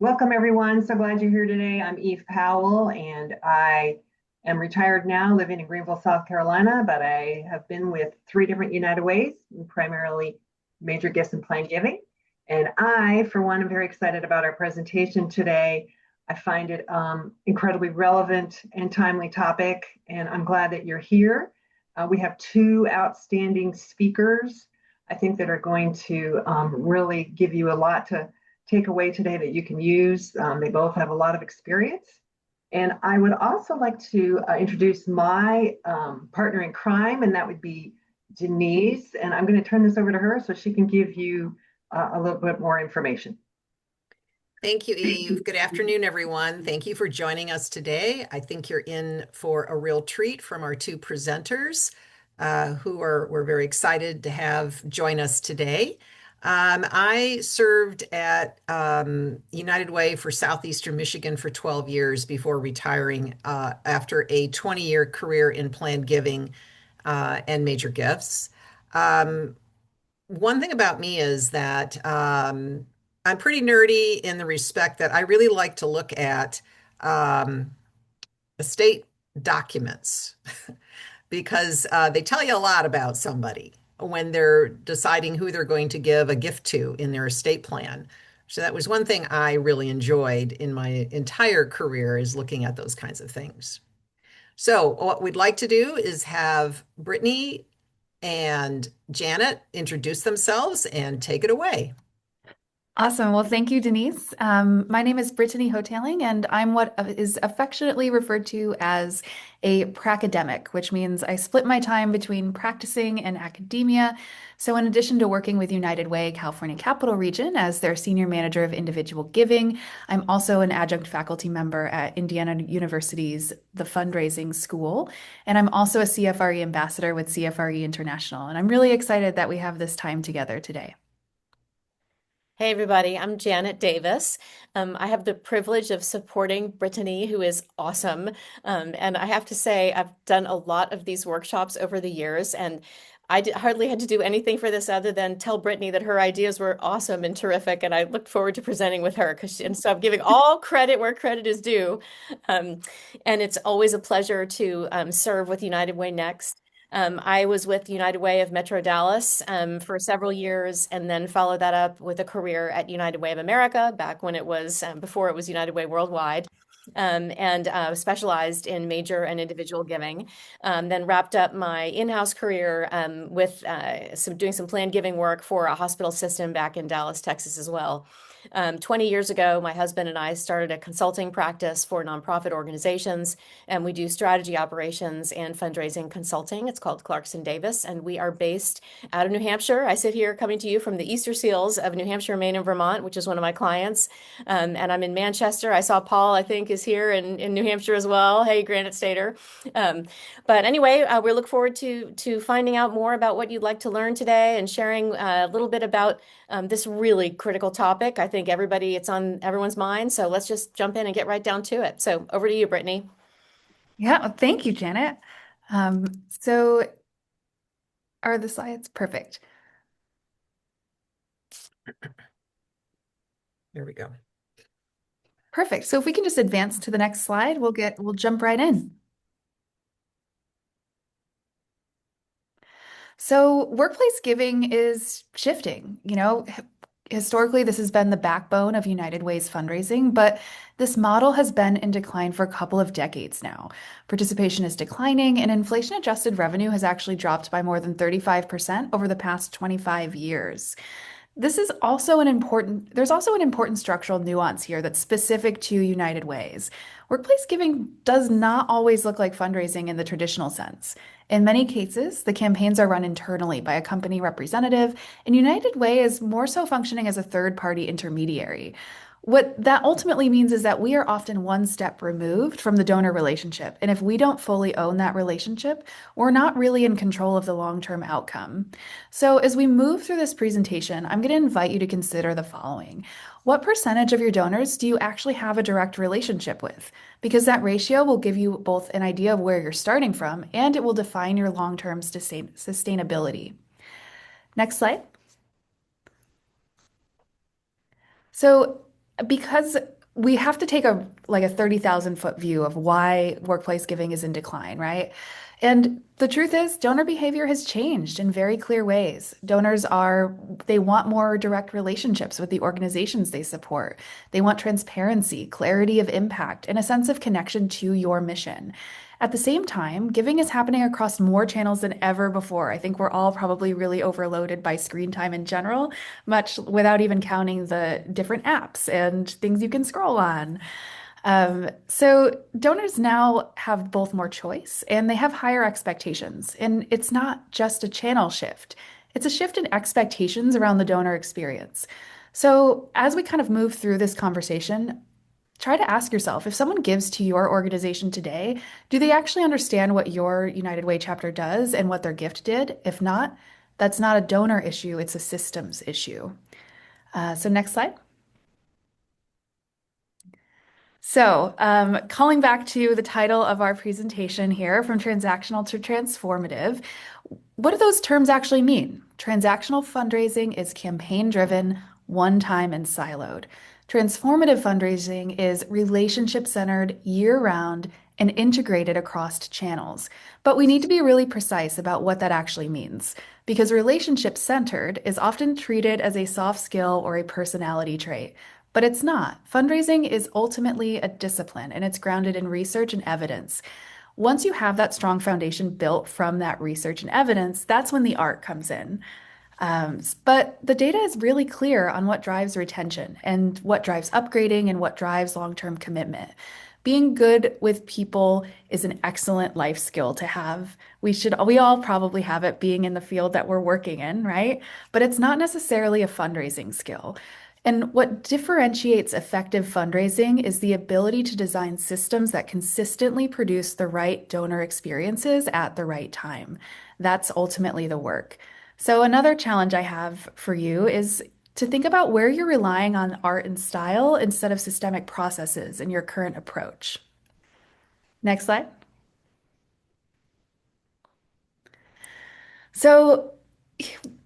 Welcome, everyone. So glad you're here today. I'm Eve Powell, and I am retired now, living in Greenville, South Carolina, but I have been with three different United Ways, primarily major gifts and planned giving. And I, for one, am very excited about our presentation today. I find it incredibly relevant and timely topic, and I'm glad that you're here. We have two outstanding speakers, I think, that are going to really give you a lot to take away today that you can use. They both have a lot of experience. And I would also like to introduce my partner in crime, and that would be Denise. And I'm going to turn this over to her so she can give you a little bit more information. Thank you, Eve. Good afternoon, everyone. Thank you for joining us today. I think you're in for a real treat from our two presenters, we're very excited to have join us today. I served at United Way for Southeastern Michigan for 12 years before retiring after a 20-year career in planned giving and major gifts. One thing about me is that I'm pretty nerdy in the respect that I really like to look at um, estate documents because they tell you a lot about somebody when they're deciding who they're going to give a gift to in their estate plan. So that was one thing I really enjoyed in my entire career is looking at those kinds of things. So what we'd like to do is have Brittany and Janet introduce themselves and take it away. Awesome. Well, thank you, Denise. My name is Brittany Hotaling, and I'm what is affectionately referred to as a pracademic, which means I split my time between practicing and academia. So, in addition to working with United Way California Capital Region as their senior manager of individual giving, I'm also an adjunct faculty member at Indiana University's the Fundraising School, and I'm also a CFRE ambassador with CFRE International. And I'm really excited that we have this time together today. Hey everybody, I'm Janet Davis. I have the privilege of supporting Brittany, who is awesome. And I have to say, I've done a lot of these workshops over the years, and hardly had to do anything for this other than tell Brittany that her ideas were awesome and terrific, and I looked forward to presenting with her. And so I'm giving all credit where credit is due. Um, and it's always a pleasure to serve with United Way Next. I was with United Way of Metro Dallas for several years and then followed that up with a career at United Way of America back when it was before it was United Way Worldwide. And specialized in major and individual giving. Then wrapped up my in-house career with doing some planned giving work for a hospital system back in Dallas, Texas as well. 20 years ago, my husband and I started a consulting practice for nonprofit organizations, and we do strategy operations and fundraising consulting. It's called Clarkson Davis, and we are based out of New Hampshire. I sit here coming to you from the Easter Seals of New Hampshire, Maine, and Vermont, which is one of my clients. And I'm in Manchester. I saw Paul, I think, is here in New Hampshire as well. Hey, Granite Stater. But anyway, we look forward to finding out more about what you'd like to learn today and sharing a little bit about this really critical topic. I think it's on everyone's mind. So let's just jump in and get right down to it. So over to you, Brittany. Yeah, thank you, Janet. So are the slides perfect? There we go. Perfect. So if we can just advance to the next slide, we'll jump right in. So workplace giving is shifting. Historically, this has been the backbone of United Way's fundraising, but this model has been in decline for a couple of decades now. Participation is declining, and inflation-adjusted revenue has actually dropped by more than 35% over the past 25 years. There's also an important structural nuance here that's specific to United Ways. Workplace giving does not always look like fundraising in the traditional sense. In many cases, the campaigns are run internally by a company representative, and United Way is more so functioning as a third-party intermediary. What that ultimately means is that we are often one step removed from the donor relationship, and if we don't fully own that relationship, we're not really in control of the long-term outcome. So as we move through this presentation, I'm going to invite you to consider the following. What percentage of your donors do you actually have a direct relationship with? Because that ratio will give you both an idea of where you're starting from, and it will define your long-term sustainability. Next slide. So because we have to take a 30,000-foot view of why workplace giving is in decline, right? And the truth is, donor behavior has changed in very clear ways. They want more direct relationships with the organizations they support. They want transparency, clarity of impact, and a sense of connection to your mission. At the same time, giving is happening across more channels than ever before. I think we're all probably really overloaded by screen time in general, much without even counting the different apps and things you can scroll on. So donors now have both more choice and they have higher expectations. And it's not just a channel shift, it's a shift in expectations around the donor experience. So as we kind of move through this conversation, try to ask yourself, if someone gives to your organization today, do they actually understand what your United Way chapter does and what their gift did? If not, that's not a donor issue, it's a systems issue. So next slide. So, calling back to the title of our presentation here, from transactional to transformative, what do those terms actually mean? Transactional fundraising is campaign-driven, one-time, and siloed. Transformative fundraising is relationship-centered, year-round, and integrated across channels. But we need to be really precise about what that actually means, because relationship-centered is often treated as a soft skill or a personality trait. But it's not. Fundraising is ultimately a discipline, and it's grounded in research and evidence. Once you have that strong foundation built from that research and evidence, that's when the art comes in. But the data is really clear on what drives retention and what drives upgrading and what drives long-term commitment. Being good with people is an excellent life skill to have. We all probably have it being in the field that we're working in, right? But it's not necessarily a fundraising skill. And what differentiates effective fundraising is the ability to design systems that consistently produce the right donor experiences at the right time. That's ultimately the work. So another challenge I have for you is to think about where you're relying on art and style instead of systemic processes in your current approach. Next slide. So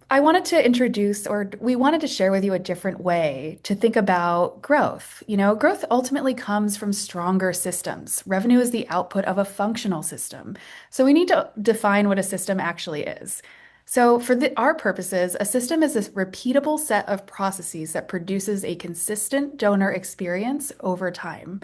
I wanted to introduce, or we wanted to share with you a different way to think about growth. Growth ultimately comes from stronger systems. Revenue is the output of a functional system. So we need to define what a system actually is. So for our purposes, a system is a repeatable set of processes that produces a consistent donor experience over time.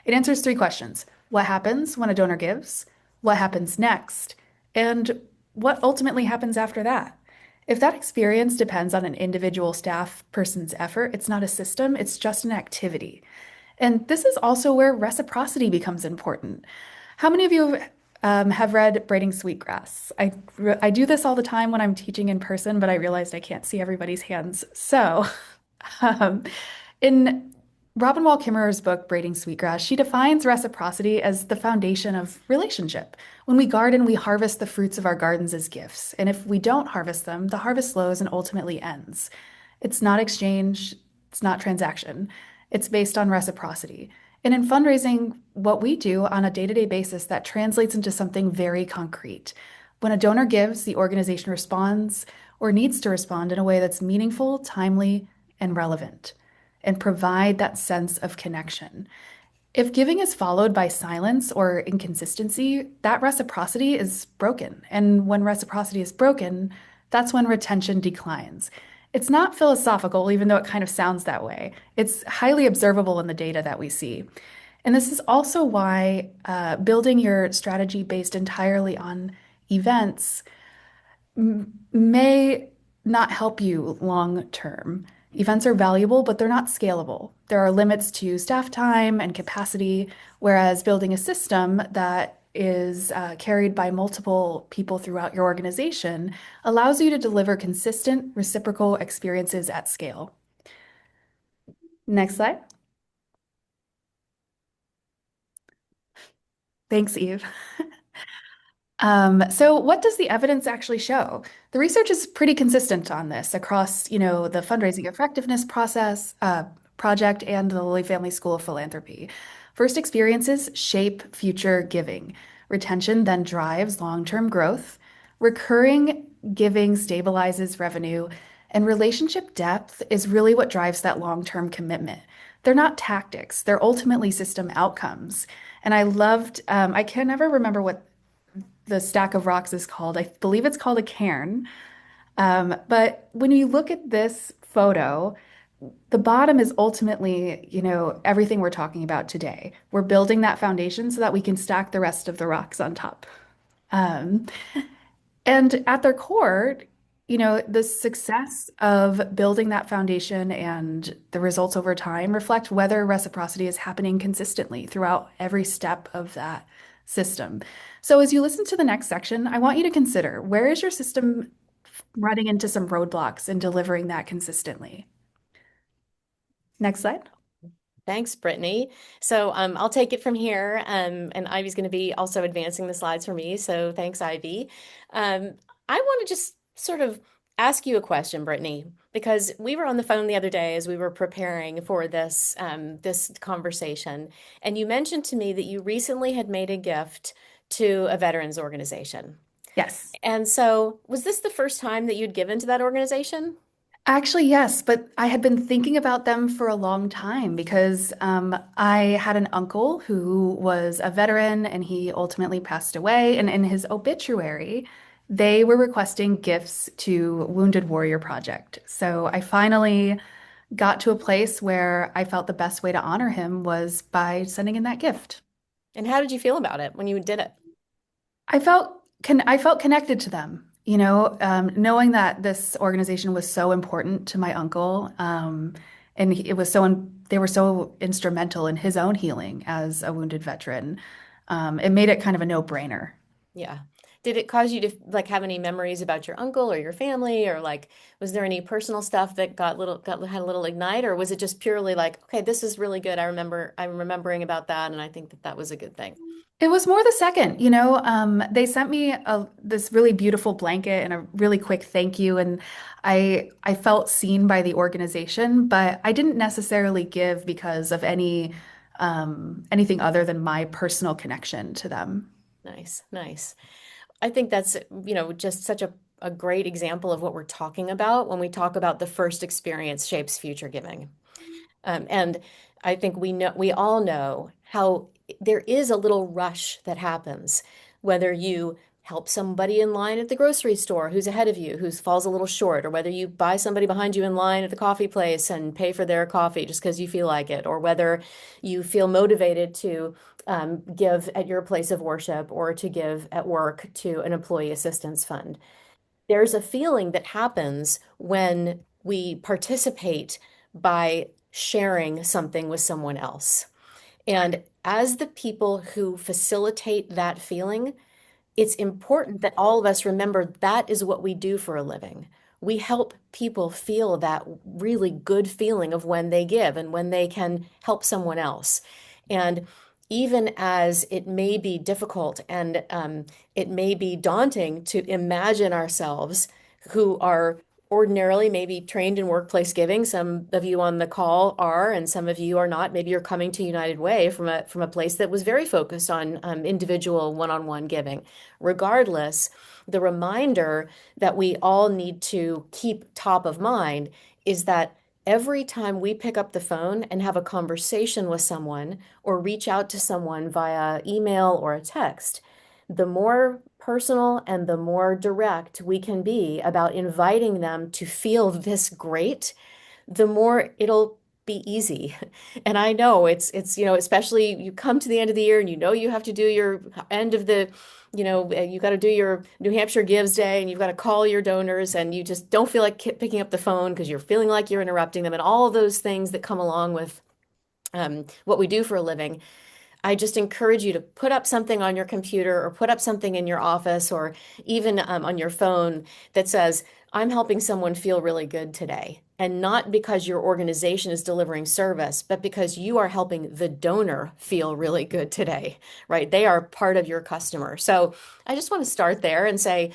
It answers three questions. What happens when a donor gives? What happens next? And what ultimately happens after that? If that experience depends on an individual staff person's effort, it's not a system, it's just an activity. And this is also where reciprocity becomes important. How many of you have read Braiding Sweetgrass? I do this all the time when I'm teaching in person, but I realized I can't see everybody's hands. So in Robin Wall Kimmerer's book, Braiding Sweetgrass, she defines reciprocity as the foundation of relationship. When we garden, we harvest the fruits of our gardens as gifts. And if we don't harvest them, the harvest slows and ultimately ends. It's not exchange, it's not transaction. It's based on reciprocity. And in fundraising, what we do on a day-to-day basis, that translates into something very concrete. When a donor gives, the organization responds or needs to respond in a way that's meaningful, timely, and relevant, and provide that sense of connection. If giving is followed by silence or inconsistency, that reciprocity is broken. And when reciprocity is broken, that's when retention declines. It's not philosophical, even though it kind of sounds that way. It's highly observable in the data that we see. And this is also why building your strategy based entirely on events may not help you long term. Events are valuable, but they're not scalable. There are limits to staff time and capacity, whereas building a system that is carried by multiple people throughout your organization allows you to deliver consistent, reciprocal experiences at scale. Next slide. Thanks, Eve. So what does the evidence actually show? The research is pretty consistent on this across, the fundraising effectiveness project and the Lilly Family School of Philanthropy. First experiences shape future giving. Retention then drives long-term growth. Recurring giving stabilizes revenue, and relationship depth is really what drives that long-term commitment. they're not tactics. They're ultimately system outcomes. And I loved, I can never remember what the stack of rocks is called. I believe it's called a cairn. But when you look at this photo, the bottom is ultimately, everything we're talking about today. We're building that foundation so that we can stack the rest of the rocks on top. Um, and at their core, the success of building that foundation and the results over time reflect whether reciprocity is happening consistently throughout every step of that system. So as you listen to the next section, I want you to consider, where is your system running into some roadblocks in delivering that consistently? Next slide. Thanks, Brittany. So I'll take it from here, and Ivy's going to be also advancing the slides for me. So thanks, Ivy. I want to just sort of ask you a question, Brittany, because we were on the phone the other day as we were preparing for this conversation, and you mentioned to me that you recently had made a gift to a veterans organization. Yes. And so, was this the first time that you'd given to that organization? Actually, yes, but I had been thinking about them for a long time because I had an uncle who was a veteran and he ultimately passed away. And in his obituary, they were requesting gifts to Wounded Warrior Project. So I finally got to a place where I felt the best way to honor him was by sending in that gift. And how did you feel about it when you did it? I felt connected to them, knowing that this organization was so important to my uncle, and they were so instrumental in his own healing as a wounded veteran. It made it kind of a no-brainer. Yeah. Did it cause you to like have any memories about your uncle or your family, or like was there any personal stuff that had a little ignite, or was it just purely like, okay, this is really good. I'm remembering about that, and I think that that was a good thing. It was more the second, they sent me this really beautiful blanket and a really quick thank you, and I felt seen by the organization, but I didn't necessarily give because of anything other than my personal connection to them. Nice, nice. I think that's, just such a great example of what we're talking about when we talk about the first experience shapes future giving. And I think we all know how there is a little rush that happens, whether you help somebody in line at the grocery store who's ahead of you, who falls a little short, or whether you buy somebody behind you in line at the coffee place and pay for their coffee just because you feel like it, or whether you feel motivated to give at your place of worship or to give at work to an employee assistance fund. There's a feeling that happens when we participate by sharing something with someone else. And as the people who facilitate that feeling, it's important that all of us remember that is what we do for a living. We help people feel that really good feeling of when they give and when they can help someone else. And even as it may be difficult and it may be daunting to imagine ourselves who are ordinarily maybe trained in workplace giving. Some of you on the call are, and some of you are not. Maybe you're coming to United Way from a place that was very focused on individual one-on-one giving. Regardless, the reminder that we all need to keep top of mind is that every time we pick up the phone and have a conversation with someone or reach out to someone via email or a text, the more personal and the more direct we can be about inviting them to feel this great, the more it'll be easy. And I know it's especially you come to the end of the year and you have to do your end of the, you got to do your New Hampshire Gives Day and you've got to call your donors and you just don't feel like picking up the phone because you're feeling like you're interrupting them and all of those things that come along with what we do for a living. I just encourage you to put up something on your computer or put up something in your office or even on your phone that says, I'm helping someone feel really good today. And not because your organization is delivering service, but because you are helping the donor feel really good today, right? They are part of your customer. So I just want to start there and say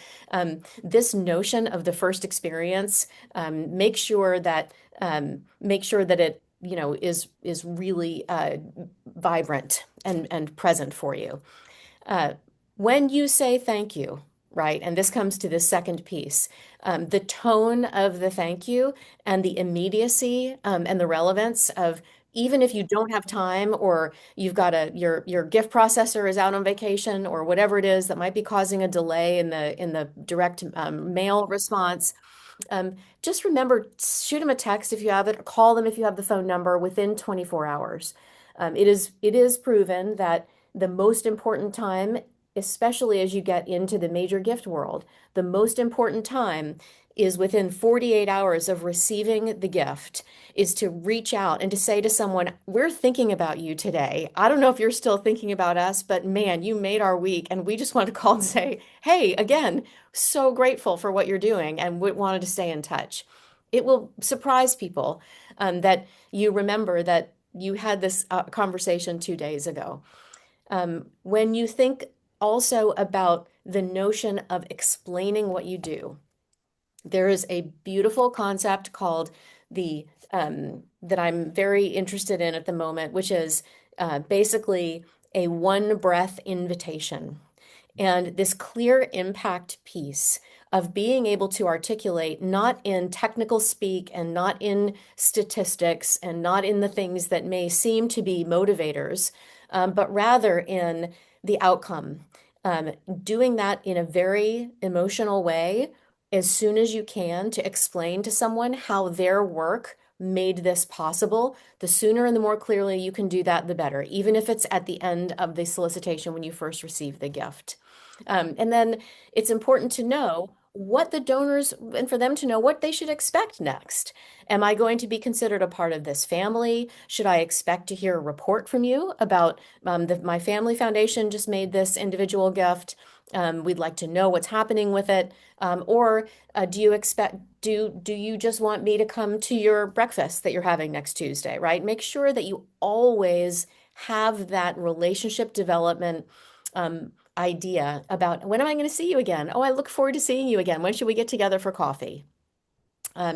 this notion of the first experience, make sure that it is really vibrant and present for you. When you say thank you, right, and this comes to the second piece, the tone of the thank you and the immediacy and the relevance of even if you don't have time, or you've got your gift processor is out on vacation, or whatever it is that might be causing a delay in the direct mail response, just remember, shoot them a text if you have it, or call them if you have the phone number within 24 hours. It is proven that the most important time, especially as you get into the major gift world, the most important time is within 48 hours of receiving the gift, is to reach out and to say to someone, we're thinking about you today. I don't know if you're still thinking about us, but man, you made our week. And we just want to call and say, hey, again, so grateful for what you're doing and wanted to stay in touch. It will surprise people that you remember that you had this conversation 2 days ago. When you think also about the notion of explaining what you do, there is a beautiful concept called that I'm very interested in at the moment, which is basically a one breath invitation. And this clear impact piece of being able to articulate, not in technical speak and not in statistics and not in the things that may seem to be motivators, but rather in the outcome. Doing that in a very emotional way as soon as you can, to explain to someone how their work made this possible. The sooner and the more clearly you can do that, the better, even if it's at the end of the solicitation when you first receive the gift. And then it's important to know what the donors, and for them to know what they should expect next. Am I going to be considered a part of this family? Should I expect to hear a report from you about my family foundation just made this individual gift? We'd like to know what's happening with it. Or do you just want me to come to your breakfast that you're having next Tuesday, right? Make sure that you always have that relationship development idea about, when am I going to see you again? Oh, I look forward to seeing you again. When should we get together for coffee?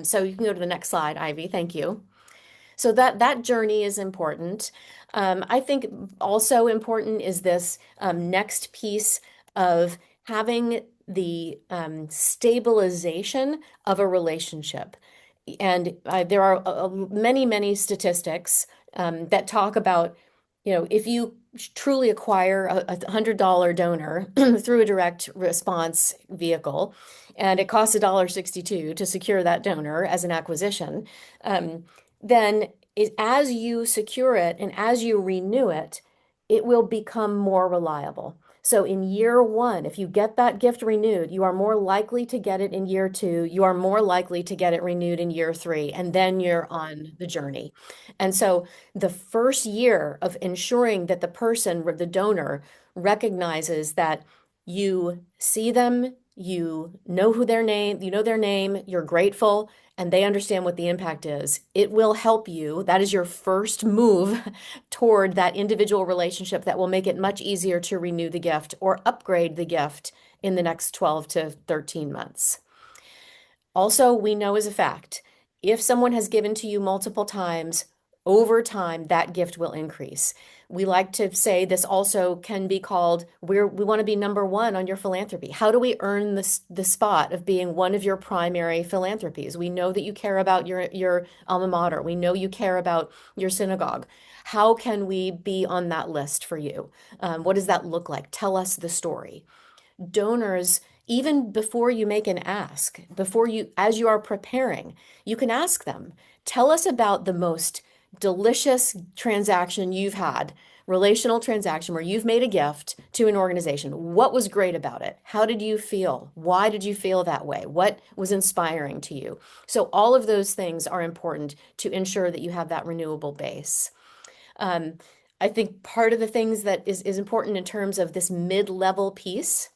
So you can go to the next slide, Ivy. Thank you. So that journey is important. I think also important is this next piece of having the stabilization of a relationship. And there are many, many statistics that talk about, if you truly acquire a $100 donor through a direct response vehicle, and it costs $1.62 to secure that donor as an acquisition, then as you secure it and as you renew it, it will become more reliable. So in year one, if you get that gift renewed, you are more likely to get it in year two. You are more likely to get it renewed in year three, and then you're on the journey. And so the first year of ensuring that the person, the donor, recognizes that you see them, you know their name, you're grateful, and they understand what the impact is. It will help you. That is your first move toward that individual relationship that will make it much easier to renew the gift or upgrade the gift in the next 12 to 13 months. Also, we know as a fact, if someone has given to you multiple times, over time, that gift will increase. We like to say this also can be called, we want to be number one on your philanthropy. How do we earn the spot of being one of your primary philanthropies? We know that you care about your alma mater. We know you care about your synagogue. How can we be on that list for you? What does that look like? Tell us the story. Donors, even before you make an ask, as you are preparing, you can ask them, tell us about the most delicious transaction you've had, relational transaction where you've made a gift to an organization. What was great about it? How did you feel? Why did you feel that way? What was inspiring to you? So all of those things are important to ensure that you have that renewable base. I think part of the things that is important in terms of this mid-level piece,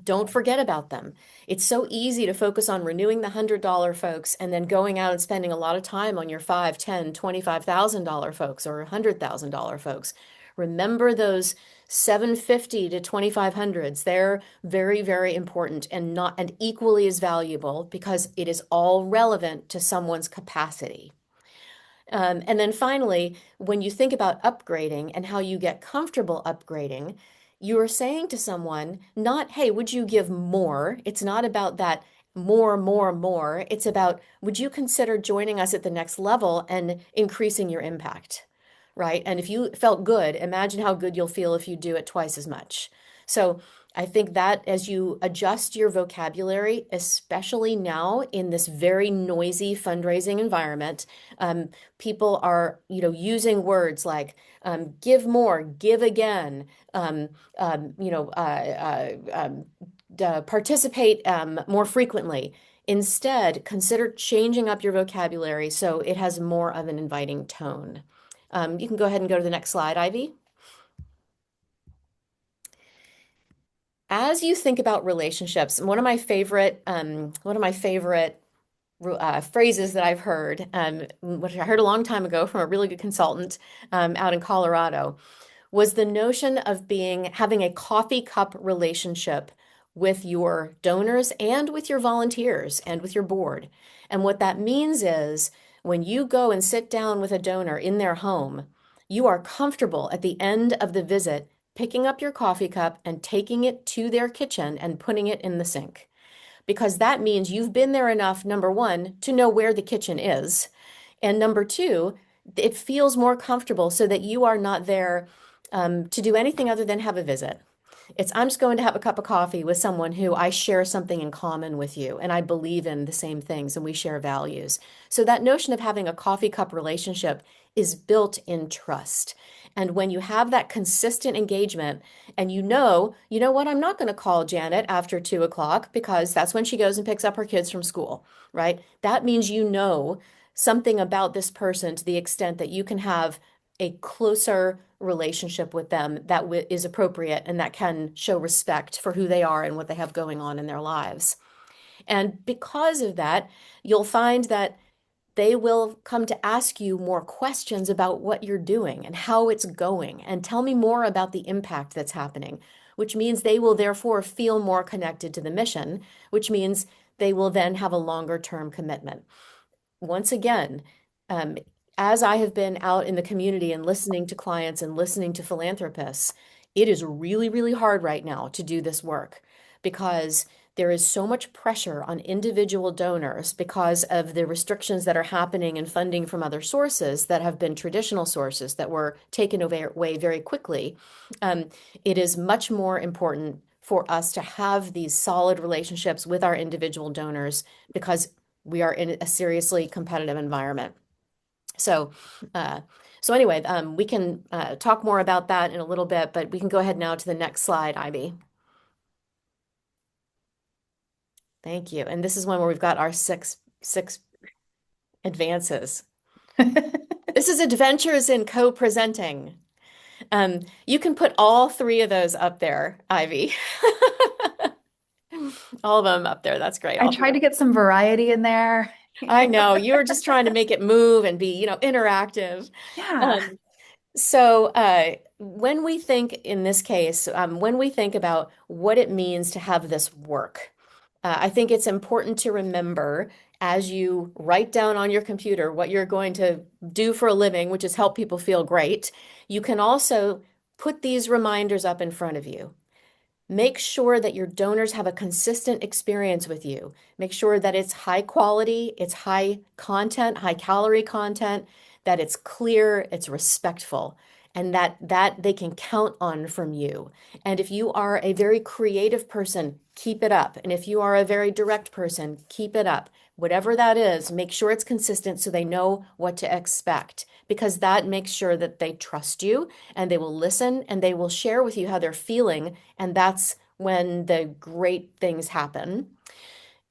don't forget about them. It's so easy to focus on renewing the $100 folks and then going out and spending a lot of time on your $5,000, $10,000, $25,000 folks or $100,000 folks. Remember those $750 to $2,500s. They're very, very important and equally as valuable because it is all relevant to someone's capacity. And then finally, when you think about upgrading and how you get comfortable upgrading, you are saying to someone, not, hey, would you give more? It's not about that more, more, more. It's about, would you consider joining us at the next level and increasing your impact, right? And if you felt good, imagine how good you'll feel if you do it twice as much. So I think that as you adjust your vocabulary, especially now in this very noisy fundraising environment, people are, using words like give more, give again, um, um, you know, uh, participate more frequently. Instead, consider changing up your vocabulary so it has more of an inviting tone. You can go ahead and go to the next slide, Ivy. As you think about relationships, one of my favorite phrases that I've heard, which I heard a long time ago from a really good consultant out in Colorado, was the notion of having a coffee cup relationship with your donors and with your volunteers and with your board. And what that means is when you go and sit down with a donor in their home, you are comfortable at the end of the visit picking up your coffee cup and taking it to their kitchen and putting it in the sink. Because that means you've been there enough, number one, to know where the kitchen is. And number two, it feels more comfortable so that you are not there to do anything other than have a visit. I'm just going to have a cup of coffee with someone who I share something in common with you, and I believe in the same things, and we share values. So that notion of having a coffee cup relationship is built in trust. And when you have that consistent engagement, and you know what, I'm not going to call Janet after 2 o'clock because that's when she goes and picks up her kids from school, right? That means you know something about this person to the extent that you can have a closer relationship with them that is appropriate and that can show respect for who they are and what they have going on in their lives. And because of that, you'll find that they will come to ask you more questions about what you're doing and how it's going, and tell me more about the impact that's happening, which means they will therefore feel more connected to the mission, which means they will then have a longer term commitment. Once again, um, as I have been out in the community and listening to clients and listening to philanthropists, it is really, really hard right now to do this work because there is so much pressure on individual donors because of the restrictions that are happening in funding from other sources that have been traditional sources that were taken away very quickly. It is much more important for us to have these solid relationships with our individual donors because we are in a seriously competitive environment. So, uh, so anyway, we can talk more about that in a little bit, but we can go ahead now to the next slide, Ivy. Thank you. And this is one where we've got our six advances. This is adventures in co-presenting. You can put all three of those up there, Ivy. All of them up there. That's great. I tried to get some variety in there. I know you were just trying to make it move and be, interactive. Yeah. So when we think in this case, when we think about what it means to have this work, I think it's important to remember as you write down on your computer what you're going to do for a living, which is help people feel great. You can also put these reminders up in front of you. Make sure that your donors have a consistent experience with you. Make sure that it's high quality, it's high content, high calorie content, that it's clear, it's respectful, and that they can count on from you. And if you are a very creative person, keep it up. And if you are a very direct person, keep it up. Whatever that is, make sure it's consistent so they know what to expect, because that makes sure that they trust you and they will listen and they will share with you how they're feeling. And that's when the great things happen.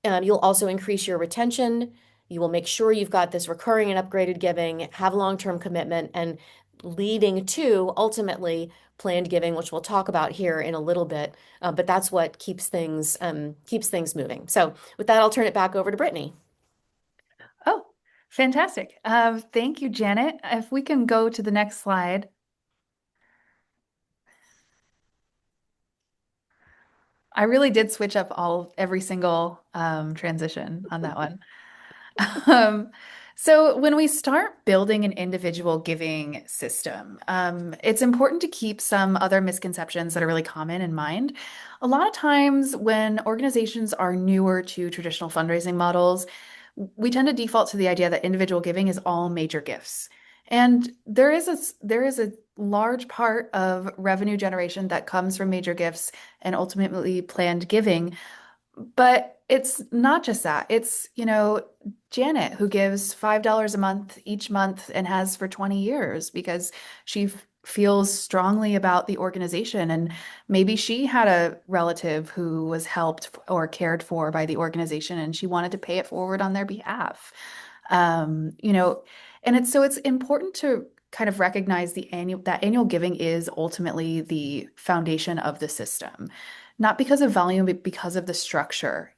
You'll also increase your retention. You will make sure you've got this recurring and upgraded giving, have long-term commitment, and leading to ultimately planned giving, which we'll talk about here in a little bit. But that's what keeps things moving. So with that, I'll turn it back over to Brittany. Oh, fantastic. Thank you, Janet. If we can go to the next slide. I really did switch up every single transition on that one. So, when we start building an individual giving system, it's important to keep some other misconceptions that are really common in mind. A lot of times, when organizations are newer to traditional fundraising models, we tend to default to the idea that individual giving is all major gifts. And there is a large part of revenue generation that comes from major gifts and ultimately planned giving. But it's not just that. It's, Janet who gives $5 a month each month and has for 20 years because she feels strongly about the organization. And maybe she had a relative who was helped or cared for by the organization and she wanted to pay it forward on their behalf. Um, you know, and it's important to kind of recognize that annual giving is ultimately the foundation of the system, not because of volume, but because of the structure.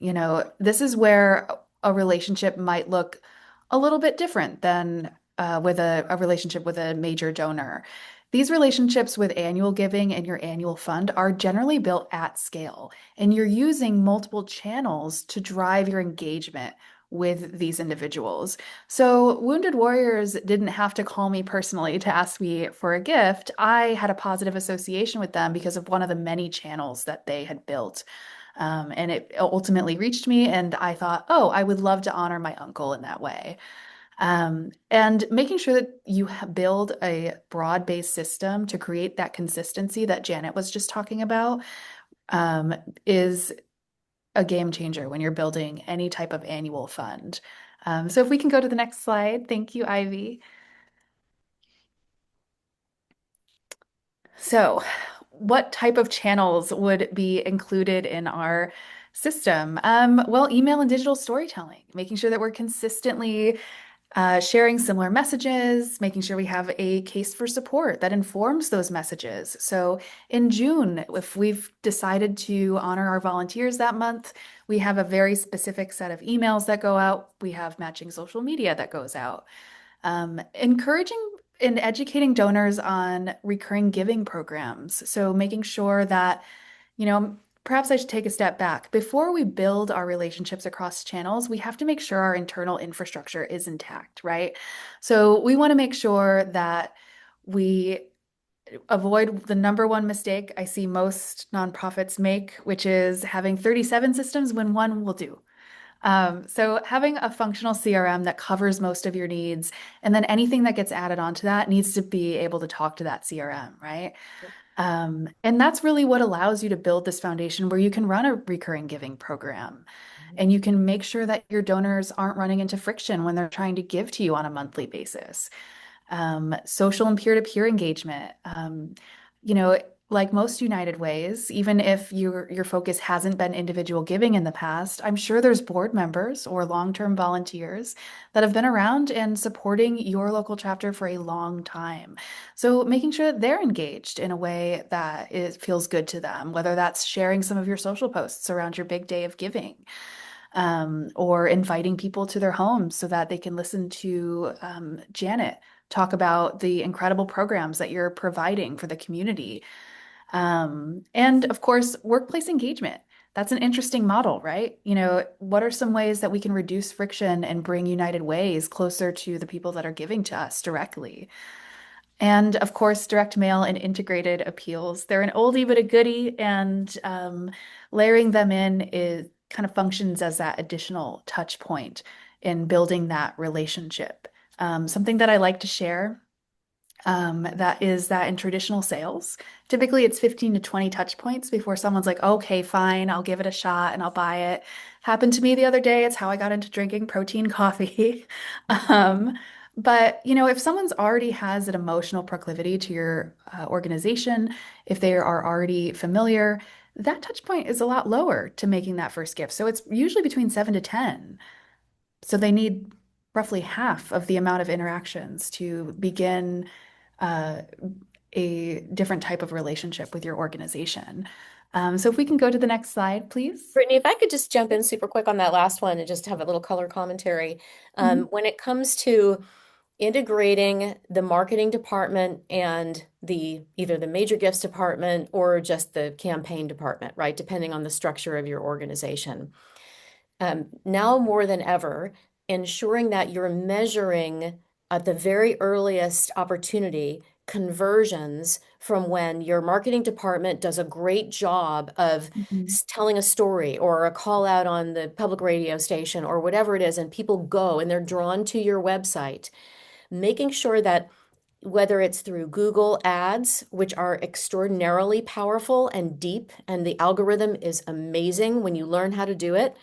This is where a relationship might look a little bit different than with a relationship with a major donor. These relationships with annual giving and your annual fund are generally built at scale, and you're using multiple channels to drive your engagement with these individuals. So, Wounded Warriors didn't have to call me personally to ask me for a gift. I had a positive association with them because of one of the many channels that they had built. And it ultimately reached me, and I thought, oh, I would love to honor my uncle in that way. And making sure that you build a broad-based system to create that consistency that Janet was just talking about um, is a game changer when you're building any type of annual fund. So if we can go to the next slide. Thank you, Ivy. So what type of channels would be included in our system? Well, email and digital storytelling, making sure that we're consistently sharing similar messages, making sure we have a case for support that informs those messages. So in June, if we've decided to honor our volunteers that month, we have a very specific set of emails that go out. We have matching social media that goes out. Encouraging and educating donors on recurring giving programs. So making sure that, perhaps I should take a step back. Before we build our relationships across channels, we have to make sure our internal infrastructure is intact, right? So we want to make sure that we avoid the number one mistake I see most nonprofits make, which is having 37 systems when one will do. So having a functional CRM that covers most of your needs, and then anything that gets added onto that needs to be able to talk to that CRM, right? And that's really what allows you to build this foundation where you can run a recurring giving program and you can make sure that your donors aren't running into friction when they're trying to give to you on a monthly basis. Social and peer-to-peer engagement. Like most United Ways, even if your focus hasn't been individual giving in the past, I'm sure there's board members or long-term volunteers that have been around and supporting your local chapter for a long time. So making sure that they're engaged in a way that it feels good to them, whether that's sharing some of your social posts around your big day of giving, or inviting people to their homes so that they can listen to Janet talk about the incredible programs that you're providing for the community. And of course, workplace engagement. That's an interesting model, right? What are some ways that we can reduce friction and bring United Ways closer to the people that are giving to us directly? And of course, direct mail and integrated appeals. They're an oldie but a goodie, and layering them in is kind of functions as that additional touch point in building that relationship. Something that I like to share that is that in traditional sales, typically it's 15 to 20 touch points before someone's like, okay, fine, I'll give it a shot and I'll buy it. Happened to me the other day. It's how I got into drinking protein coffee. But if someone's already has an emotional proclivity to your organization, if they are already familiar, that touch point is a lot lower to making that first gift. So it's usually between 7 to 10. So they need roughly half of the amount of interactions to begin uh, a different type of relationship with your organization. So if we can go to the next slide, please. Brittany, if I could just jump in super quick on that last one and just have a little color commentary. When it comes to integrating the marketing department and either the major gifts department or just the campaign department, right? Depending on the structure of your organization. Now more than ever, ensuring that you're measuring at the very earliest opportunity conversions from when your marketing department does a great job of Mhm. telling a story or a call out on the public radio station or whatever it is, and people go and they're drawn to your website, making sure that whether it's through Google Ads, which are extraordinarily powerful and deep, and the algorithm is amazing when you learn how to do it.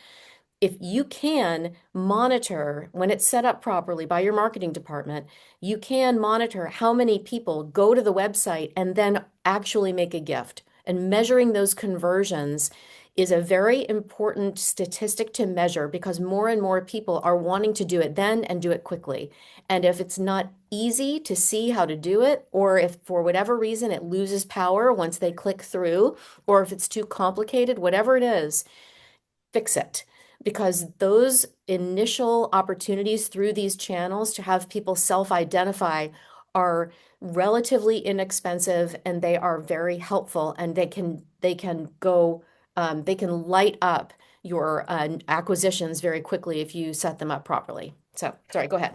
If you can monitor when it's set up properly by your marketing department, you can monitor how many people go to the website and then actually make a gift. And measuring those conversions is a very important statistic to measure because more and more people are wanting to do it then and do it quickly. And if it's not easy to see how to do it, or if for whatever reason it loses power once they click through, or if it's too complicated, whatever it is, fix it. Because those initial opportunities through these channels to have people self-identify are relatively inexpensive and they are very helpful and they can light up your acquisitions very quickly if you set them up properly. So, sorry, go ahead.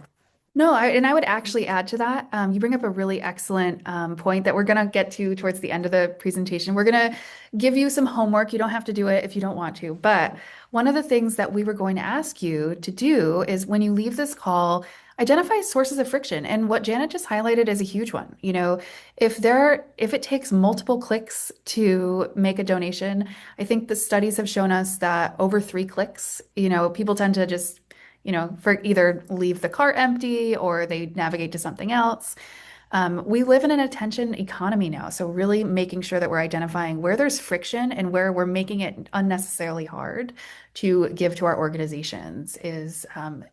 No, and I would actually add to that. You bring up a really excellent point that we're going to get to towards the end of the presentation. We're going to give you some homework. You don't have to do it if you don't want to. But one of the things that we were going to ask you to do is when you leave this call, identify sources of friction. And what Janet just highlighted is a huge one. If it takes multiple clicks to make a donation, I think the studies have shown us that over 3 clicks, people tend to just for either leave the cart empty or they navigate to something else. We live in an attention economy now, so really making sure that we're identifying where there's friction and where we're making it unnecessarily hard to give to our organizations is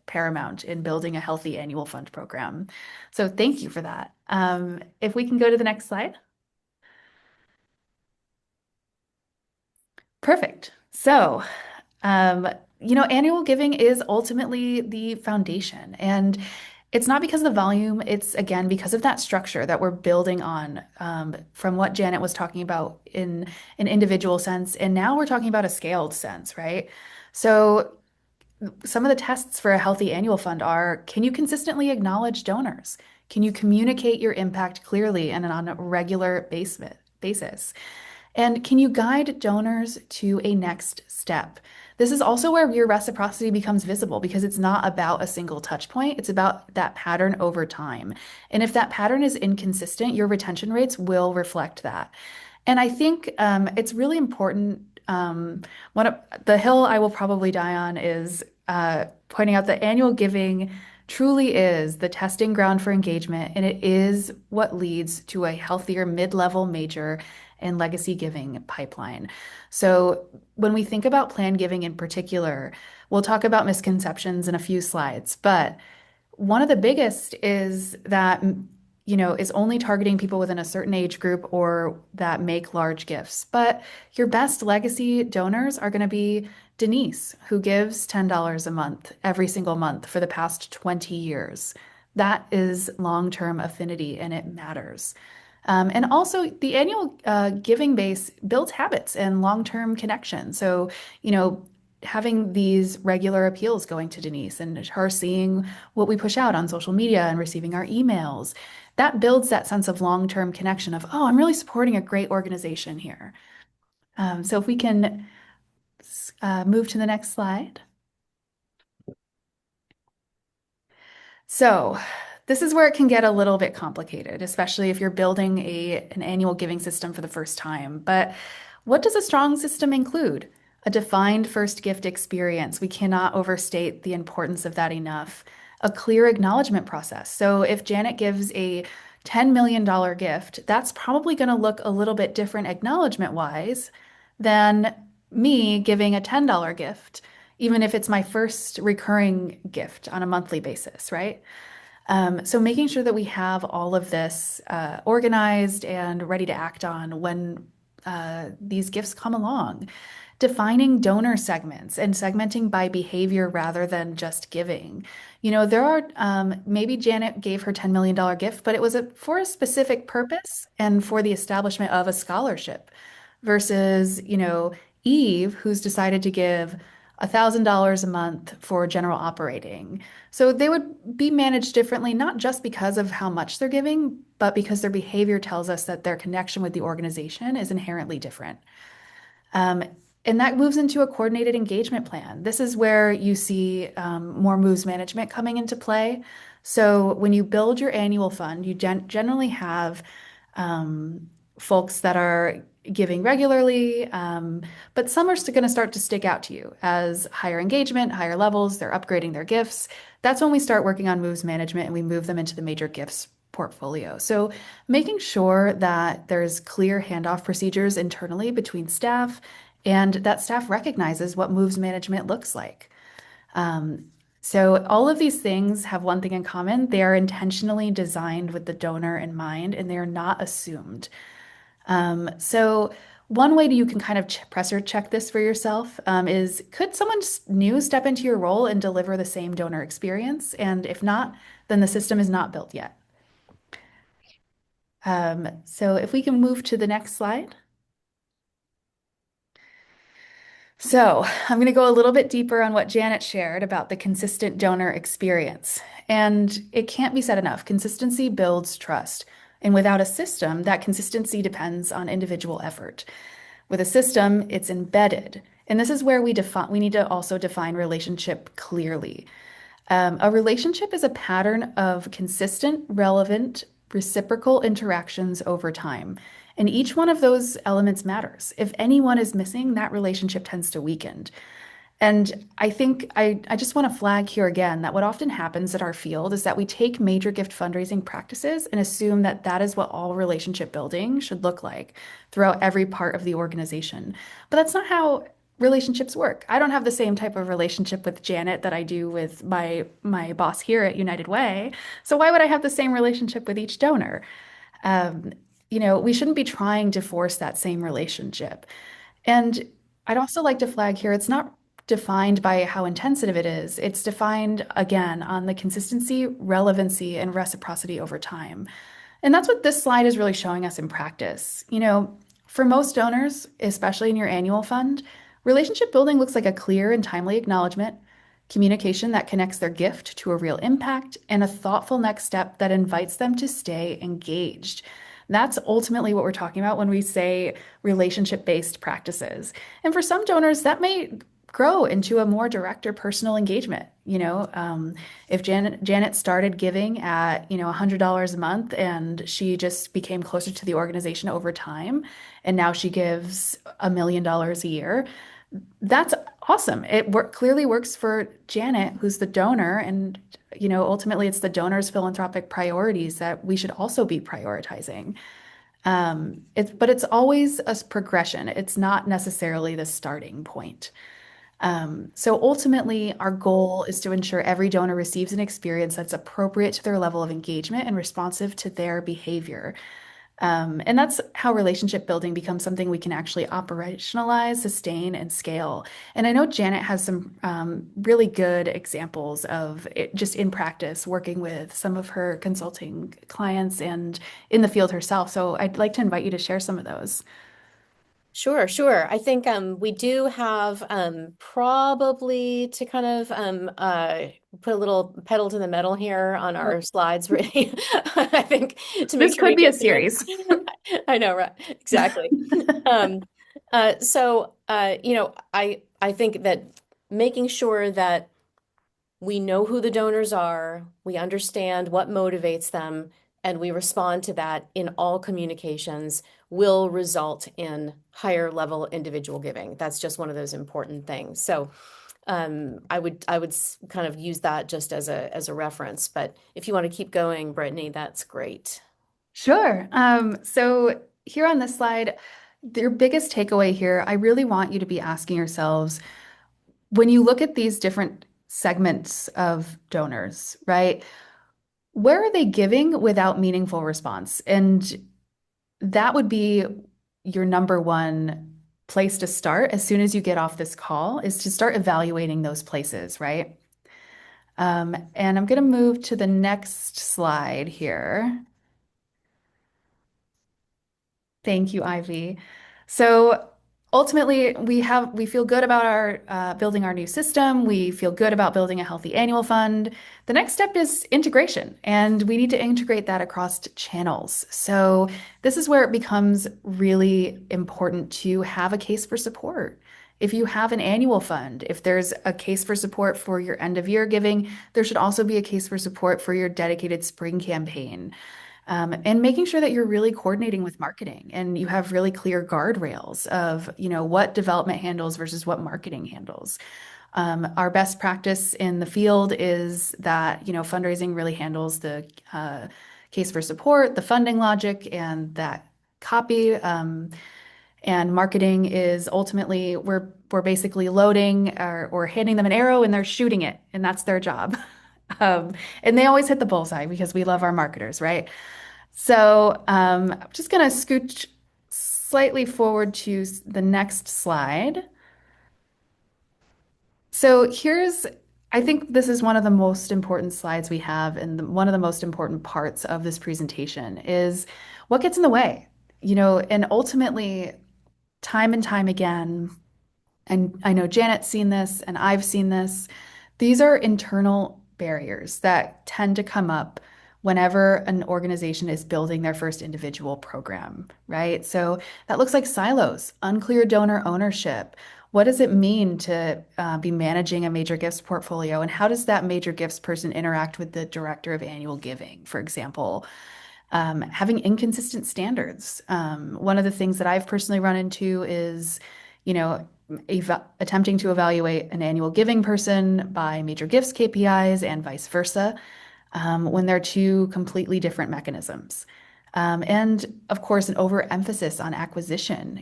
paramount in building a healthy annual fund program. So thank you for that. If we can go to the next slide. Perfect. So, annual giving is ultimately the foundation. And it's not because of the volume, it's again because of that structure that we're building on from what Janet was talking about in an individual sense. And now we're talking about a scaled sense, right? So some of the tests for a healthy annual fund are, can you consistently acknowledge donors? Can you communicate your impact clearly and on a regular basis? And can you guide donors to a next step? This is also where your reciprocity becomes visible because it's not about a single touch point. It's about that pattern over time. And if that pattern is inconsistent, your retention rates will reflect that. And I think it's really important. One of the hill I will probably die on is pointing out that annual giving truly is the testing ground for engagement, and it is what leads to a healthier mid-level major and legacy giving pipeline. So when we think about plan giving in particular, we'll talk about misconceptions in a few slides, but one of the biggest is that, is only targeting people within a certain age group or that make large gifts. But your best legacy donors are going to be Denise, who gives $10 a month every single month for the past 20 years. That is long-term affinity and it matters. And also, the annual giving base builds habits and long-term connection. So, having these regular appeals going to Denise and her seeing what we push out on social media and receiving our emails, that builds that sense of long-term connection of, oh, I'm really supporting a great organization here. So if we can move to the next slide. So this is where it can get a little bit complicated, especially if you're building an annual giving system for the first time. But what does a strong system include? A defined first gift experience. We cannot overstate the importance of that enough. A clear acknowledgement process. So if Janet gives a $10 million gift, that's probably going to look a little bit different acknowledgement-wise than me giving a $10 gift, even if it's my first recurring gift on a monthly basis, right? So making sure that we have all of this organized and ready to act on when these gifts come along. Defining donor segments and segmenting by behavior rather than just giving. There are, maybe Janet gave her $10 million gift, but it was for a specific purpose and for the establishment of a scholarship versus, Eve, who's decided to give $1,000 a month for general operating. So they would be managed differently, not just because of how much they're giving, but because their behavior tells us that their connection with the organization is inherently different. Um, and that moves into a coordinated engagement plan. This is where you see more moves management coming into play. So when you build your annual fund, you generally have folks that are giving regularly, but some are going to start to stick out to you as higher engagement, higher levels, they're upgrading their gifts. That's when we start working on moves management and we move them into the major gifts portfolio. So making sure that there's clear handoff procedures internally between staff and that staff recognizes what moves management looks like. Um, so all of these things have one thing in common. They are intentionally designed with the donor in mind and they are not assumed. So one way that you can kind of pressure check this for yourself is could someone new step into your role and deliver the same donor experience? And if not, then the system is not built yet. So if we can move to the next slide. So I'm going to go a little bit deeper on what Janet shared about the consistent donor experience. And it can't be said enough. Consistency builds trust. And without a system, that consistency depends on individual effort. With a system, it's embedded. And this is where we need to also define relationship clearly. A relationship is a pattern of consistent, relevant, reciprocal interactions over time. And each one of those elements matters. If any one is missing, that relationship tends to weaken. And I think I just want to flag here again that what often happens at our field is that we take major gift fundraising practices and assume that that is what all relationship building should look like throughout every part of the organization. But that's not how relationships work. I don't have the same type of relationship with Janet that I do with my boss here at United Way. So why would I have the same relationship with each donor? Um, we shouldn't be trying to force that same relationship. And I'd also like to flag here, it's not defined by how intensive it is. It's defined again on the consistency, relevancy, and reciprocity over time. And that's what this slide is really showing us in practice. For most donors, especially in your annual fund, relationship building looks like a clear and timely acknowledgement, communication that connects their gift to a real impact, and a thoughtful next step that invites them to stay engaged. That's ultimately what we're talking about when we say relationship-based practices. And for some donors, that may grow into a more direct or personal engagement. If Janet started giving at, $100 a month and she just became closer to the organization over time, and now she gives $1 million a year, that's awesome. It clearly works for Janet, who's the donor, and ultimately it's the donor's philanthropic priorities that we should also be prioritizing. But it's always a progression. It's not necessarily the starting point. So ultimately, our goal is to ensure every donor receives an experience that's appropriate to their level of engagement and responsive to their behavior. And that's how relationship building becomes something we can actually operationalize, sustain, and scale. And I know Janet has some really good examples of it just in practice, working with some of her consulting clients and in the field herself. So I'd like to invite you to share some of those. Sure, sure. I think we do have probably to kind of put a little pedal to the metal here on our slides, really. I think to make This sure could we be a get through it. series. I know, right? Exactly. I think that making sure that we know who the donors are, we understand what motivates them, and we respond to that in all communications will result in higher level individual giving. That's just one of those important things. So I would kind of use that just as a reference. But if you want to keep going, Brittany, that's great. Sure. So here on this slide, your biggest takeaway here, I really want you to be asking yourselves, when you look at these different segments of donors, right? Where are they giving without meaningful response? And that would be your number one place to start as soon as you get off this call, is to start evaluating those places, right? And I'm going to move to the next slide here. Thank you, Ivy. So ultimately we feel good about our building our new system. We feel good about building a healthy annual fund. The next step is integration, and we need to integrate that across channels. So this is where it becomes really important to have a case for support. If you have an annual fund, if there's a case for support for your end of year giving, there should also be a case for support for your dedicated spring campaign. And making sure that you're really coordinating with marketing and you have really clear guardrails of, what development handles versus what marketing handles. Our best practice in the field is that, fundraising really handles the case for support, the funding logic, and that copy. And marketing is ultimately we're basically loading or handing them an arrow and they're shooting it, and that's their job. And they always hit the bullseye because we love our marketers, right? So I'm just going to scooch slightly forward to the next slide. So I think this is one of the most important slides we have, and one of the most important parts of this presentation is what gets in the way, and ultimately, time and time again, and I know Janet's seen this and I've seen this. These are internal barriers that tend to come up whenever an organization is building their first individual program, right? So that looks like silos, unclear donor ownership. What does it mean to be managing a major gifts portfolio? And how does that major gifts person interact with the director of annual giving, for example? Having inconsistent standards. One of the things that I've personally run into is, attempting to evaluate an annual giving person by major gifts KPIs and vice versa, when they're two completely different mechanisms. And of course, an overemphasis on acquisition.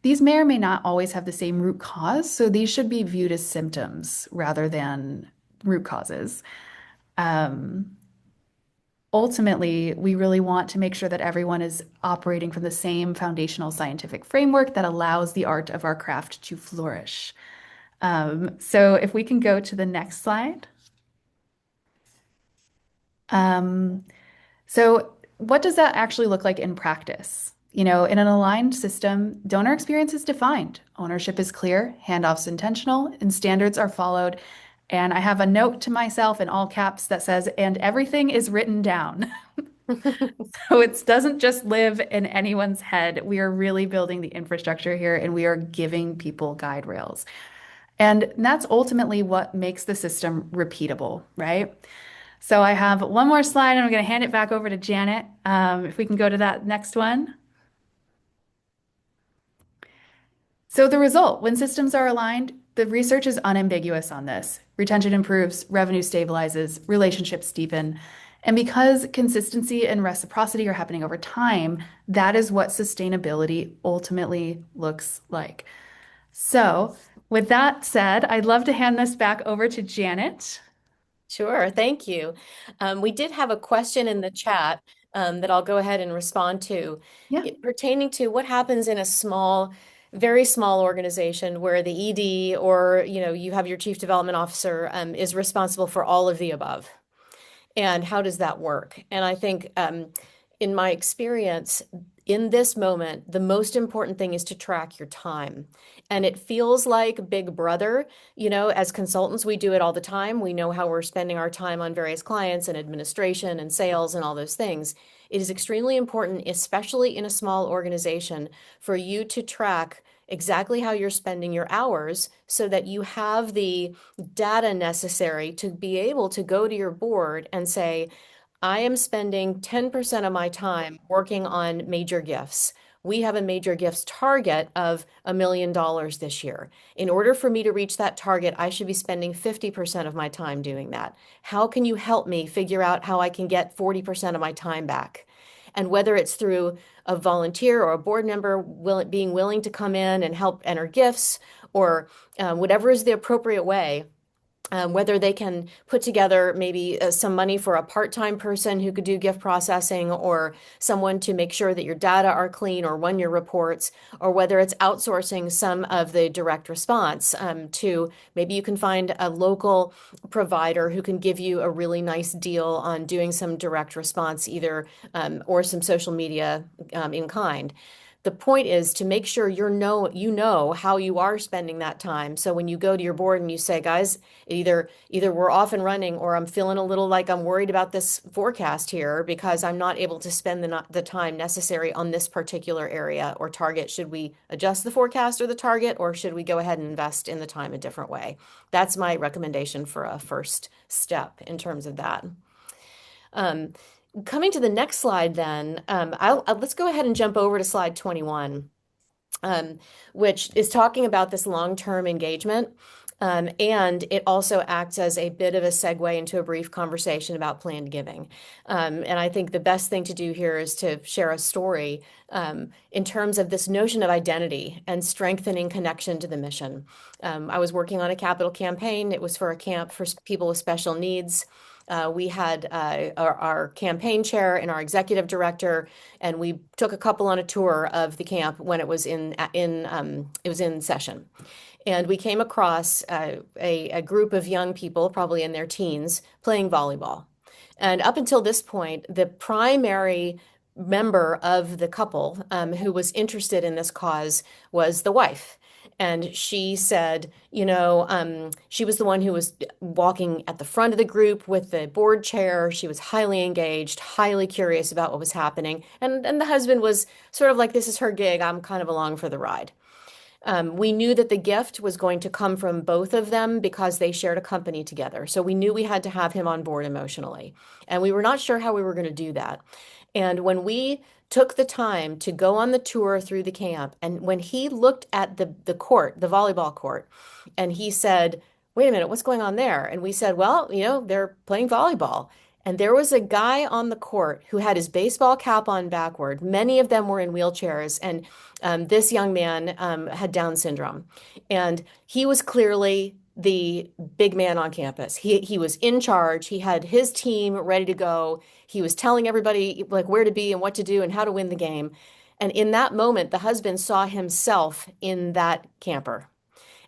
These may or may not always have the same root cause, so these should be viewed as symptoms rather than root causes. Ultimately, we really want to make sure that everyone is operating from the same foundational scientific framework that allows the art of our craft to flourish. So if we can go to the next slide. So what does that actually look like in practice? In an aligned system, donor experience is defined, ownership is clear, handoffs intentional, and standards are followed. And I have a note to myself in all caps that says, and everything is written down. So it doesn't just live in anyone's head. We are really building the infrastructure here, and we are giving people guide rails. And that's ultimately what makes the system repeatable, right? So I have one more slide, and I'm going to hand it back over to Janet. If we can go to that next one. So the result, when systems are aligned, the research is unambiguous on this. Retention improves, revenue stabilizes, relationships deepen. And because consistency and reciprocity are happening over time, that is what sustainability ultimately looks like. So with that said, I'd love to hand this back over to Janet. Sure, thank you. We did have a question in the chat that I'll go ahead and respond to. Yeah. Pertaining to what happens in a small, very small organization where the ED or you have your chief development officer is responsible for all of the above. And how does that work? And I think in my experience, in this moment, the most important thing is to track your time. And it feels like Big Brother, as consultants, we do it all the time. We know how we're spending our time on various clients and administration and sales and all those things. It is extremely important, especially in a small organization, for you to track exactly how you're spending your hours so that you have the data necessary to be able to go to your board and say, I am spending 10% of my time working on major gifts. We have a major gifts target of $1 million this year. In order for me to reach that target, I should be spending 50% of my time doing that. How can you help me figure out how I can get 40% of my time back? And whether it's through a volunteer or a board member being willing to come in and help enter gifts, or whatever is the appropriate way, whether they can put together maybe some money for a part-time person who could do gift processing, or someone to make sure that your data are clean or run your reports, or whether it's outsourcing some of the direct response to maybe you can find a local provider who can give you a really nice deal on doing some direct response either or some social media in kind. the point is to make sure you know how you are spending that time. So when you go to your board and you say, guys, either we're off and running, or I'm feeling a little like I'm worried about this forecast here because I'm not able to spend the time necessary on this particular area or target. Should we adjust the forecast or the target, or should we go ahead and invest in the time a different way? That's my recommendation for a first step in terms of that. Coming to the next slide, then, let's go ahead and jump over to slide 21, which is talking about this long-term engagement. And it also acts as a bit of a segue into a brief conversation about planned giving. And I think the best thing to do here is to share a story in terms of this notion of identity and strengthening connection to the mission. I was working on a capital campaign. It was for a camp for people with special needs. We had our campaign chair and our executive director, and we took a couple on a tour of the camp when it was in session. And we came across a group of young people, probably in their teens, playing volleyball. And up until this point, the primary member of the couple who was interested in this cause was the wife. And she said, she was the one who was walking at the front of the group with the board chair. She was highly engaged, highly curious about what was happening. And the husband was sort of like, this is her gig. I'm kind of along for the ride. We knew that the gift was going to come from both of them because they shared a company together. So we knew we had to have him on board emotionally. And we were not sure how we were going to do that. And when we took the time to go on the tour through the camp, and when he looked at the court, the volleyball court, and he said, wait a minute, what's going on there? And we said, well, they're playing volleyball. And there was a guy on the court who had his baseball cap on backward. Many of them were in wheelchairs. And this young man had Down syndrome. And he was clearly the big man on campus. He was in charge. He had his team ready to go. He was telling everybody like where to be and what to do and how to win the game. And in that moment, the husband saw himself in that camper.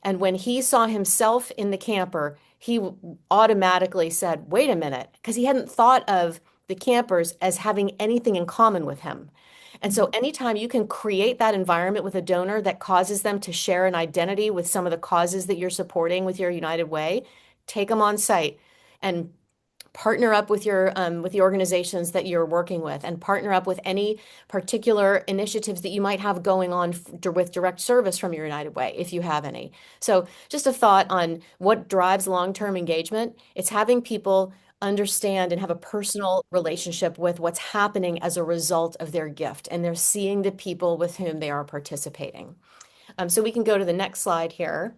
And when he saw himself in the camper, he automatically said, wait a minute, because he hadn't thought of the campers as having anything in common with him. And so anytime you can create that environment with a donor that causes them to share an identity with some of the causes that you're supporting with your United Way, take them on site and partner up with with the organizations that you're working with, and partner up with any particular initiatives that you might have going on with direct service from your United Way, if you have any. So just a thought on what drives long-term engagement. It's having people understand and have a personal relationship with what's happening as a result of their gift, and they're seeing the people with whom they are participating. So we can go to the next slide here.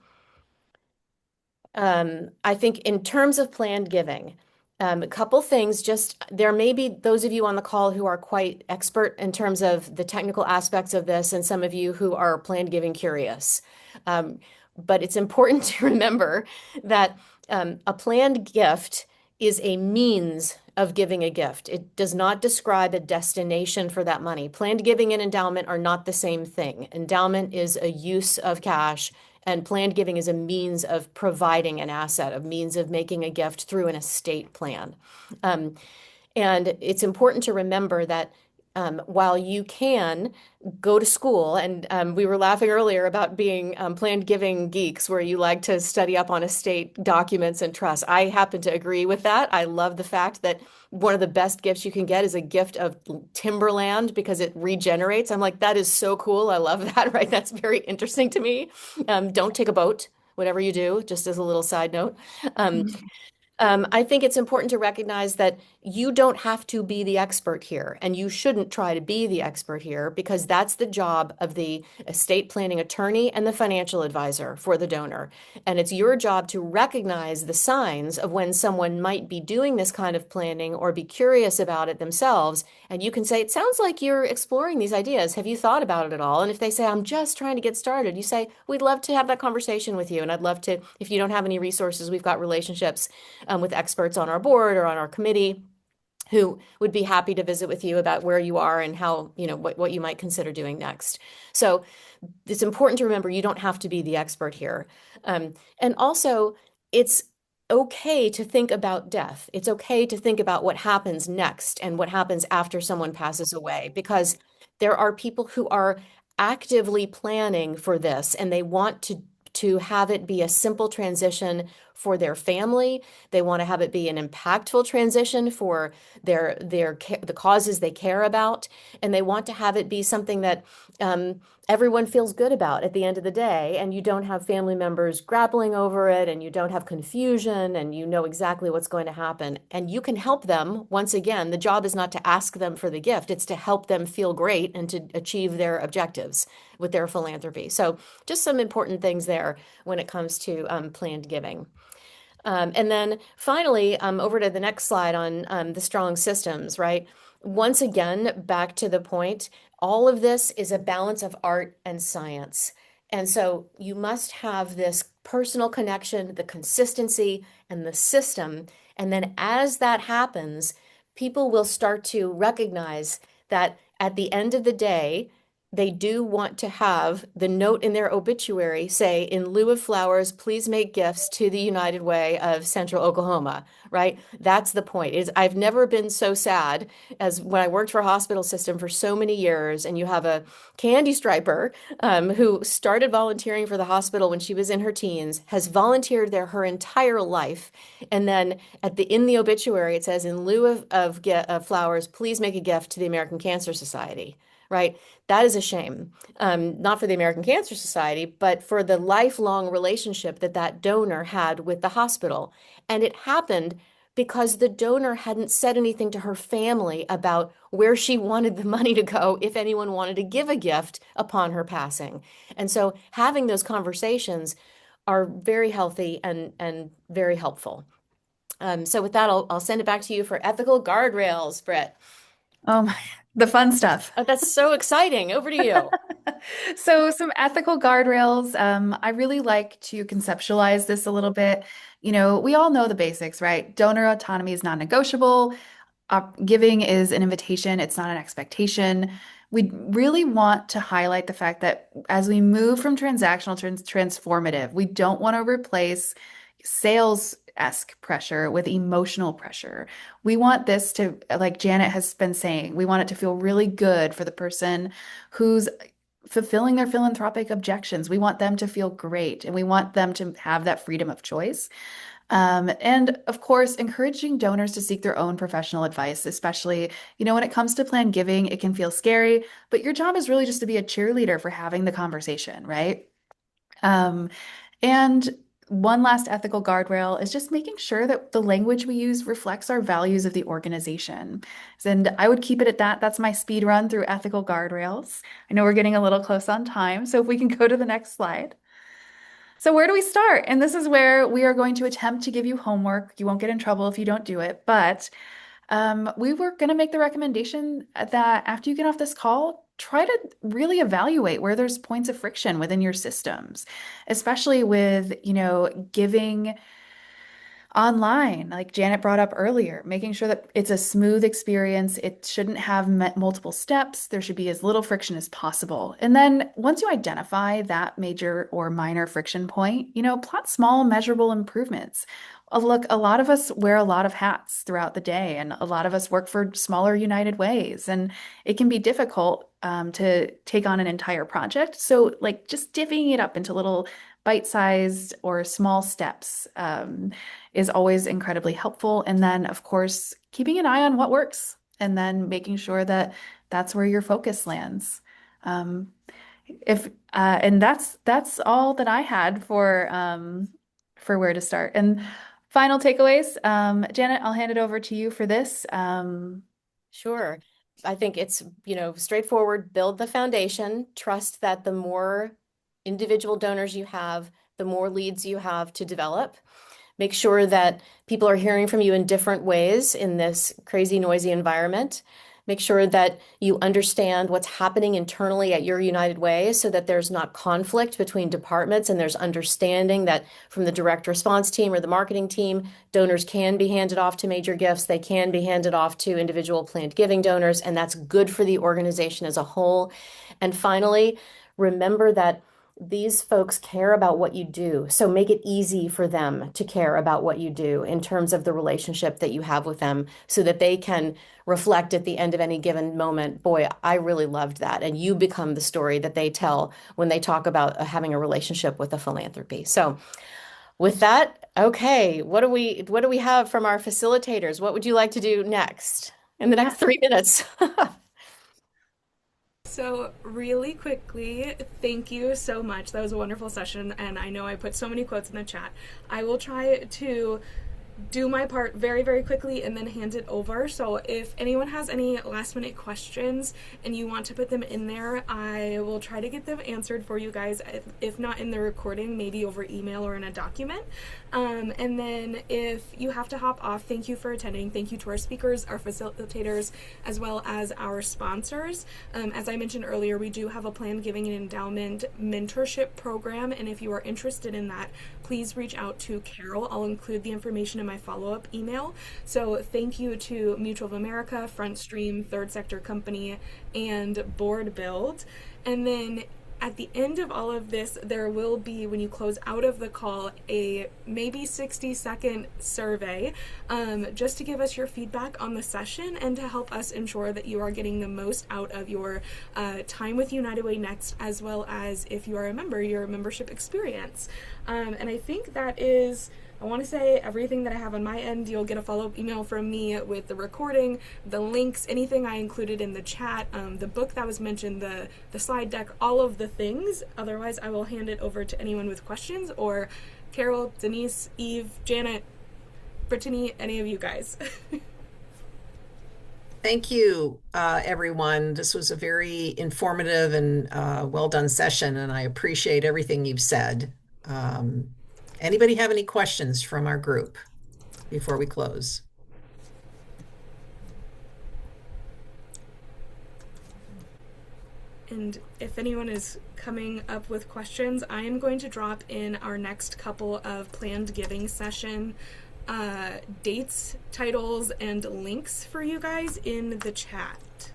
I think in terms of planned giving, a couple things, there may be those of you on the call who are quite expert in terms of the technical aspects of this, and some of you who are planned giving curious. But it's important to remember that a planned gift is a means of giving a gift. It does not describe a destination for that money. Planned giving and endowment are not the same thing. Endowment is a use of cash, and planned giving is a means of providing an asset, a means of making a gift through an estate plan. And it's important to remember that while you can go to school, and we were laughing earlier about being planned giving geeks, where you like to study up on estate documents and trusts. I happen to agree with that. I love the fact that one of the best gifts you can get is a gift of timberland because it regenerates. I'm like, that is so cool. I love that, right? That's very interesting to me. Don't take a boat, whatever you do, just as a little side note. I think it's important to recognize that you don't have to be the expert here, and you shouldn't try to be the expert here, because that's the job of the estate planning attorney and the financial advisor for the donor. And it's your job to recognize the signs of when someone might be doing this kind of planning or be curious about it themselves. And you can say, it sounds like you're exploring these ideas. Have you thought about it at all? And if they say, I'm just trying to get started, you say, we'd love to have that conversation with you. And I'd love to, if you don't have any resources, we've got relationships with experts on our board or on our committee who would be happy to visit with you about where you are and how, what you might consider doing next. So it's important to remember you don't have to be the expert here. And also, it's okay to think about death. It's okay to think about what happens next and what happens after someone passes away, because there are people who are actively planning for this, and they want to have it be a simple transition for their family. They want to have it be an impactful transition for the causes they care about, and they want to have it be something that everyone feels good about at the end of the day, and you don't have family members grappling over it, and you don't have confusion, and you know exactly what's going to happen. And you can help them. Once again, the job is not to ask them for the gift, it's to help them feel great and to achieve their objectives with their philanthropy. So just some important things there when it comes to planned giving. And then finally, over to the next slide on the strong systems, right? Once again, back to the point, all of this is a balance of art and science. And so you must have this personal connection, the consistency, and the system. And then as that happens, people will start to recognize that at the end of the day, they do want to have the note in their obituary say, in lieu of flowers, please make gifts to the United Way of Central Oklahoma, right? That's the point. I've never been so sad as when I worked for a hospital system for so many years, and you have a candy striper who started volunteering for the hospital when she was in her teens, has volunteered there her entire life, and then in the obituary it says, in lieu of flowers, please make a gift to the American Cancer Society. Right? That is a shame, not for the American Cancer Society, but for the lifelong relationship that donor had with the hospital. And it happened because the donor hadn't said anything to her family about where she wanted the money to go if anyone wanted to give a gift upon her passing. And so having those conversations are very healthy and very helpful. So with that, I'll send it back to you for ethical guardrails, Brit. Oh my, the fun stuff. Oh, that's so exciting. Over to you. So some ethical guardrails. I really like to conceptualize this a little bit. We all know the basics, right? Donor autonomy is non-negotiable. Giving is an invitation, it's not an expectation. We really want to highlight the fact that as we move from transactional to transformative, we don't want to replace sales-esque pressure with emotional pressure. We want this to, like Janet has been saying, we want it to feel really good for the person who's fulfilling their philanthropic objections. We want them to feel great, and we want them to have that freedom of choice. And of course, encouraging donors to seek their own professional advice, especially, when it comes to planned giving, it can feel scary, but your job is really just to be a cheerleader for having the conversation, right? And one last ethical guardrail is just making sure that the language we use reflects our values of the organization. And I would keep it at that. That's my speed run through ethical guardrails. I know we're getting a little close on time, so if we can go to the next slide. So where do we start? And this is where we are going to attempt to give you homework. You won't get in trouble if you don't do it, but we were going to make the recommendation that after you get off this call, try to really evaluate where there's points of friction within your systems, especially with, giving online, like Janet brought up earlier, making sure that it's a smooth experience. It shouldn't have multiple steps. There should be as little friction as possible. And then once you identify that major or minor friction point, plot small measurable improvements. Look, a lot of us wear a lot of hats throughout the day, and a lot of us work for smaller United Ways, and it can be difficult to take on an entire project. So just divvying it up into little bite-sized or small steps is always incredibly helpful. And then, of course, keeping an eye on what works and then making sure that that's where your focus lands. And that's all that I had for where to start. And final takeaways, Janet, I'll hand it over to you for this. Sure. I think it's, straightforward. Build the foundation. Trust that the more individual donors you have, the more leads you have to develop. Make sure that people are hearing from you in different ways in this crazy, noisy environment. Make sure that you understand what's happening internally at your United Way so that there's not conflict between departments, and there's understanding that from the direct response team or the marketing team, donors can be handed off to major gifts. They can be handed off to individual planned giving donors, and that's good for the organization as a whole. And finally, remember that these folks care about what you do. So make it easy for them to care about what you do in terms of the relationship that you have with them so that they can reflect at the end of any given moment, boy, I really loved that. And you become the story that they tell when they talk about having a relationship with a philanthropy. So with that, okay, what do we have from our facilitators? What would you like to do next in the next 3 minutes? So, really quickly, thank you so much. That was a wonderful session, and I know I put so many quotes in the chat. I will try to do my part very, very quickly and then hand it over. So if anyone has any last minute questions and you want to put them in there, I will try to get them answered for you guys. If not in the recording, maybe over email or in a document. And then if you have to hop off, thank you for attending. Thank you to our speakers, our facilitators, as well as our sponsors. As I mentioned earlier, we do have a planned giving and endowment mentorship program. And if you are interested in that, please reach out to Carol. I'll include the information in my follow-up email. So thank you to Mutual of America, Front Stream, Third Sector Company, and Board Build. And then at the end of all of this, there will be, when you close out of the call, a maybe 60-second survey just to give us your feedback on the session and to help us ensure that you are getting the most out of your time with United Way Next, as well as, if you are a member, your membership experience. And I think that is, I want to say, everything that I have on my end. You'll get a follow-up email from me with the recording, the links, anything I included in the chat, the book that was mentioned, the slide deck, all of the things. Otherwise, I will hand it over to anyone with questions, or Carol, Denise, Eve, Janet, Brittany, any of you guys. Thank you, everyone. This was a very informative and well done session, and I appreciate everything you've said. Anybody have any questions from our group before we close? And if anyone is coming up with questions, I am going to drop in our next couple of planned giving session dates, titles, and links for you guys in the chat.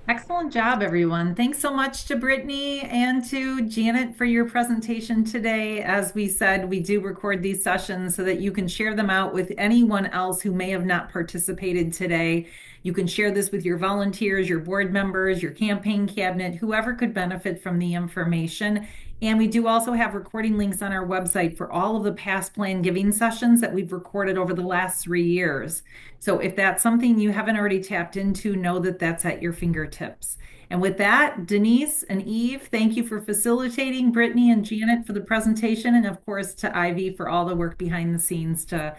Excellent job, everyone. Thanks so much to Brittany and to Janet for your presentation today. As we said, we do record these sessions so that you can share them out with anyone else who may have not participated today. You can share this with your volunteers, your board members, your campaign cabinet, whoever could benefit from the information. And we do also have recording links on our website for all of the past planned giving sessions that we've recorded over the last 3 years. So if that's something you haven't already tapped into, know that that's at your fingertips. And with that, Denise and Eve, thank you for facilitating, Brittany and Janet for the presentation, and of course to Ivy for all the work behind the scenes to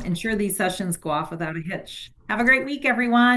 ensure these sessions go off without a hitch. Have a great week, everyone.